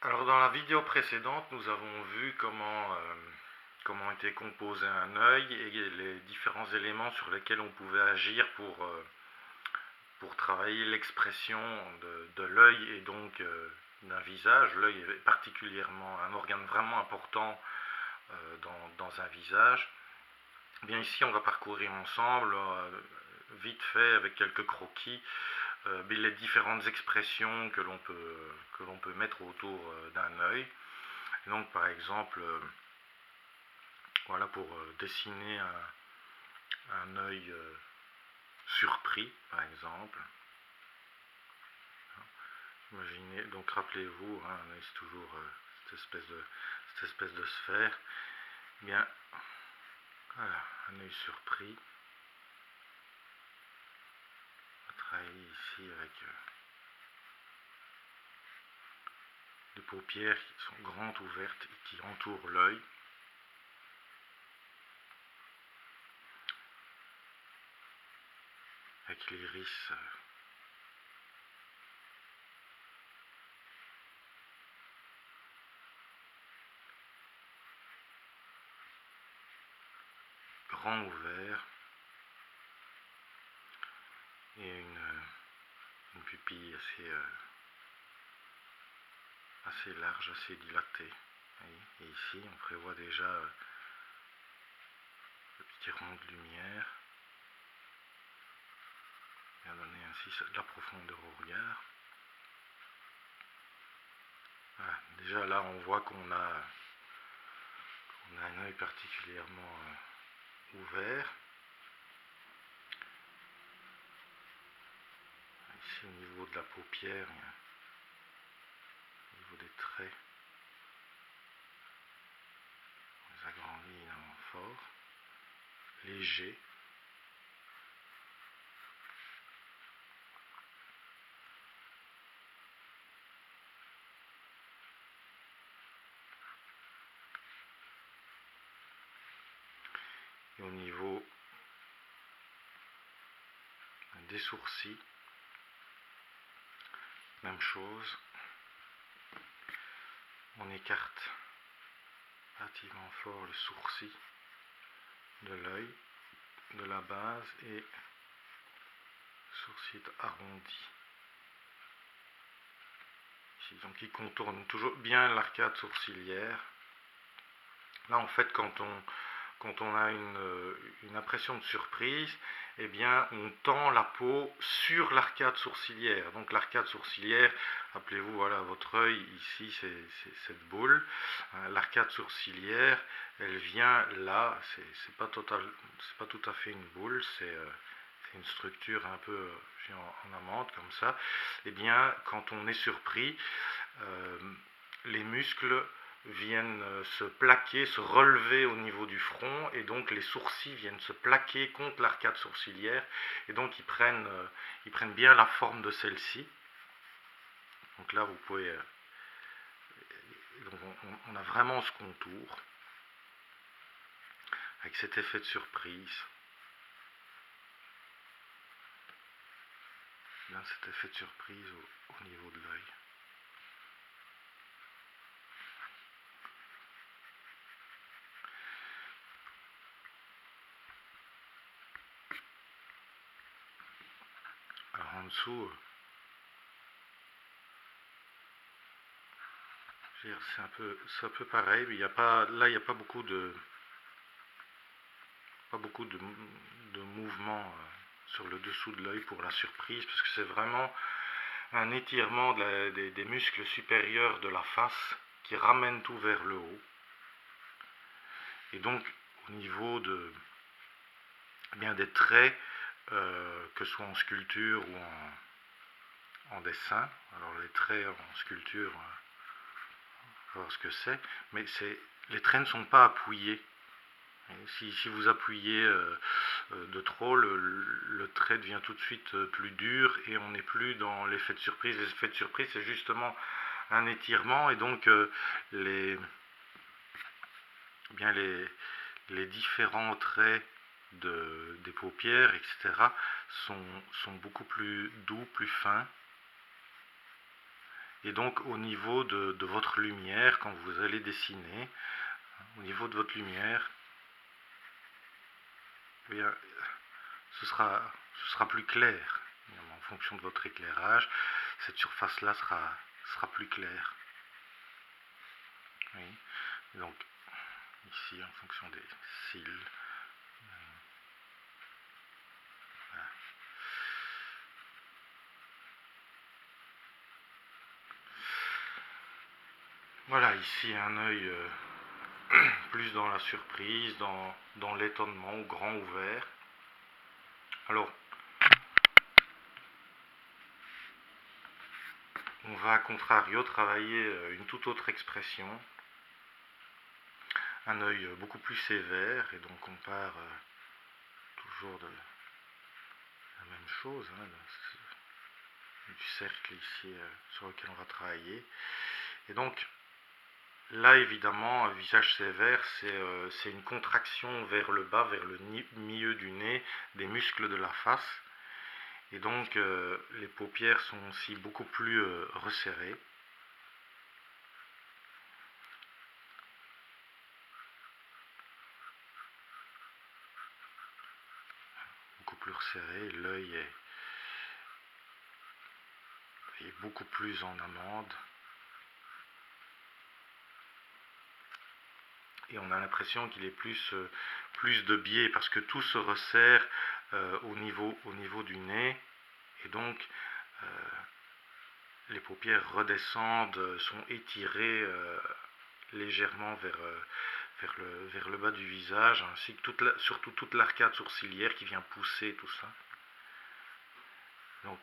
Alors dans la vidéo précédente, nous avons vu comment était composé un œil et les différents éléments sur lesquels on pouvait agir pour travailler l'expression de l'œil et donc d'un visage. L'œil est particulièrement un organe vraiment important dans un visage. Bien ici, on va parcourir ensemble, vite fait, avec quelques croquis, les différentes expressions que l'on peut mettre autour d'un œil. Donc par exemple, voilà pour dessiner un œil surpris, par exemple. Imaginez, donc rappelez-vous, hein, un œil c'est toujours cette espèce de sphère. Bien, voilà, un œil surpris. On va travailler ici avec des paupières qui sont grandes ouvertes et qui entourent l'œil. Avec l'iris grand ouvert et une pupille assez large, assez dilatée. Et ici, on prévoit déjà le petit rond de lumière. Bien donner ainsi de la profondeur au regard. Voilà. Déjà là, on voit qu'on a un œil particulièrement ouvert. Ici, au niveau de la paupière, au niveau des traits, on les agrandit évidemment fort, léger. Et au niveau des sourcils, même chose. On écarte relativement fort le sourcil de l'œil, de la base, et le sourcil est arrondi. Ici, donc il contourne toujours bien l'arcade sourcilière. Là, en fait, quand on a une impression de surprise, eh bien, on tend la peau sur l'arcade sourcilière. Donc l'arcade sourcilière, rappelez-vous, voilà, votre œil, ici, c'est cette boule. L'arcade sourcilière, elle vient là, c'est pas tout à fait une boule, c'est une structure un peu en amande, comme ça. Eh bien, quand on est surpris, les muscles viennent se plaquer, se relever au niveau du front, et donc les sourcils viennent se plaquer contre l'arcade sourcilière, et donc ils prennent bien la forme de celle-ci. Donc là, vous pouvez... donc on a vraiment ce contour, avec cet effet de surprise. Là, cet effet de surprise au niveau de l'œil. Alors en dessous, c'est un peu pareil, mais là il n'y a pas beaucoup de mouvement sur le dessous de l'œil pour la surprise, parce que c'est vraiment un étirement des muscles supérieurs de la face qui ramène tout vers le haut. Et donc au niveau des traits, que ce soit en sculpture ou en dessin, alors les traits en sculpture, on va voir ce que c'est, mais les traits ne sont pas appuyés. Si vous appuyez de trop, le trait devient tout de suite plus dur et on n'est plus dans l'effet de surprise. L'effet de surprise, c'est justement un étirement, et donc bien les différents traits des paupières, etc., sont beaucoup plus doux, plus fins. Et donc au niveau de votre lumière, quand vous allez dessiner, au niveau de votre lumière, eh bien, ce sera plus clair. En fonction de votre éclairage, cette surface-là sera plus claire. Oui. Donc ici, en fonction des cils, voilà. Voilà, ici un œil plus dans la surprise, dans l'étonnement, au grand ouvert. Alors, on va à contrario travailler une toute autre expression, un œil beaucoup plus sévère, et donc on part toujours de la même chose, hein, du cercle ici sur lequel on va travailler. Et donc, là, évidemment, un visage sévère, c'est une contraction vers le bas, vers le milieu du nez, des muscles de la face. Et donc, les paupières sont aussi beaucoup plus resserrées. Beaucoup plus resserré. L'œil est beaucoup plus en amande. Et on a l'impression qu'il est plus de biais parce que tout se resserre au niveau du nez. Et donc, les paupières redescendent, sont étirées légèrement vers le bas du visage, ainsi que surtout toute l'arcade sourcilière qui vient pousser tout ça. Donc,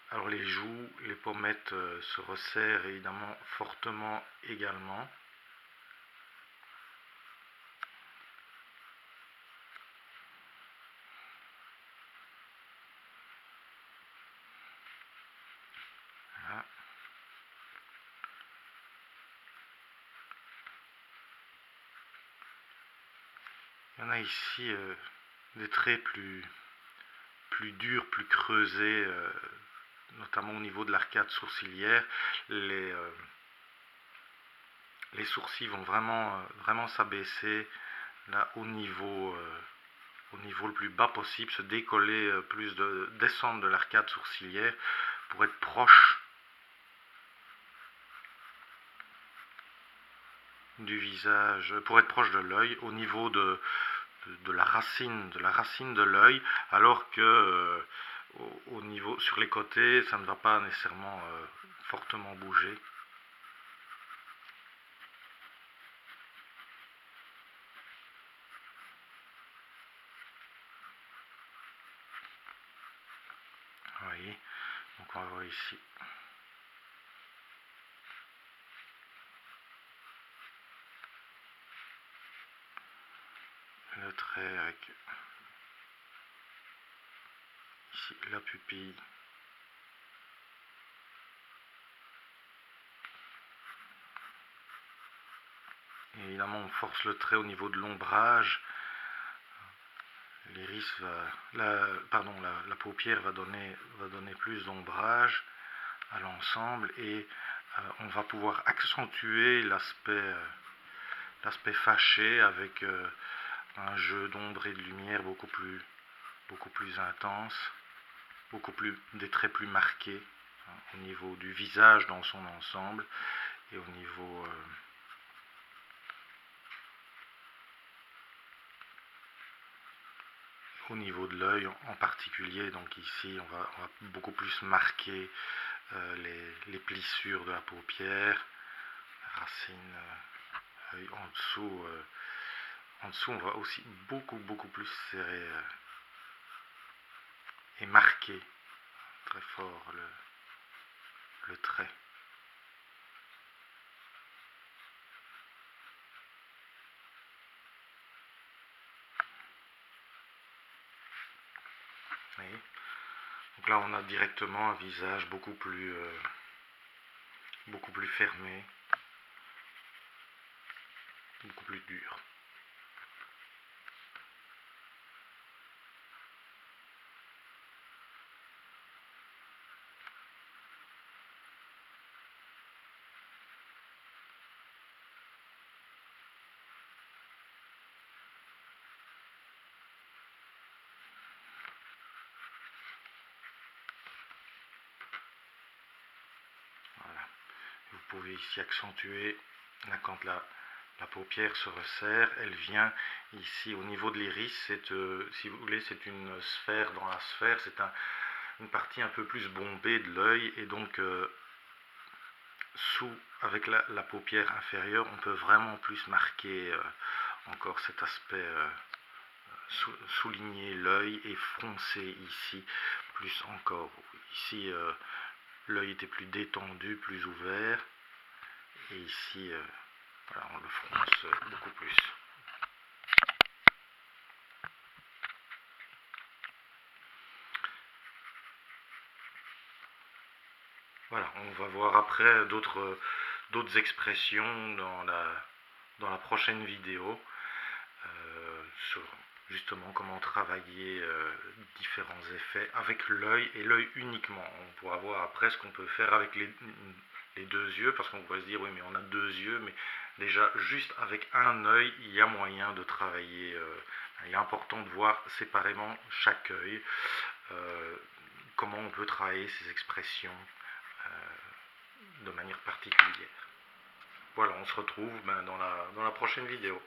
alors les joues, les pommettes se resserrent évidemment fortement également. Voilà. Il y en a ici des traits plus durs, plus creusés, notamment au niveau de l'arcade sourcilière. Les sourcils vont vraiment s'abaisser là au niveau le plus bas possible, se décoller descendre de l'arcade sourcilière pour être proche du visage, pour être proche de l'œil, au niveau de la racine de l'œil, alors que au niveau sur les côtés, ça ne va pas nécessairement fortement bouger. Vous voyez, donc on va voir ici. Le trait avec ici la pupille. Et évidemment, on force le trait au niveau de l'ombrage. L'iris la paupière va donner plus d'ombrage à l'ensemble et on va pouvoir accentuer l'aspect fâché avec un jeu d'ombre et de lumière beaucoup plus intense, des traits plus marqués hein, au niveau du visage dans son ensemble et au niveau de l'œil en particulier. Donc ici on va beaucoup plus marquer les plissures de la paupière, la racine, œil en dessous. En dessous, on va aussi beaucoup plus serrer et marquer très fort le trait. Vous voyez ? Donc là, on a directement un visage beaucoup plus fermé, beaucoup plus dur. pouvez ici accentuer, là quand la paupière se resserre, elle vient ici au niveau de l'iris, si vous voulez, c'est une sphère dans la sphère, c'est une partie un peu plus bombée de l'œil, et donc avec la paupière inférieure, on peut vraiment plus marquer encore cet aspect, souligner l'œil et froncer ici plus encore. Ici, l'œil était plus détendu, plus ouvert, et ici, voilà, on le fronce beaucoup plus. Voilà, on va voir après d'autres expressions dans la prochaine vidéo sur justement comment travailler différents effets avec l'œil et l'œil uniquement. On pourra voir après ce qu'on peut faire avec les deux yeux, parce qu'on pourrait se dire oui mais on a deux yeux, mais déjà juste avec un œil il y a moyen de travailler. Il est important de voir séparément chaque œil, comment on peut travailler ces expressions de manière particulière. Voilà, on se retrouve dans la prochaine vidéo.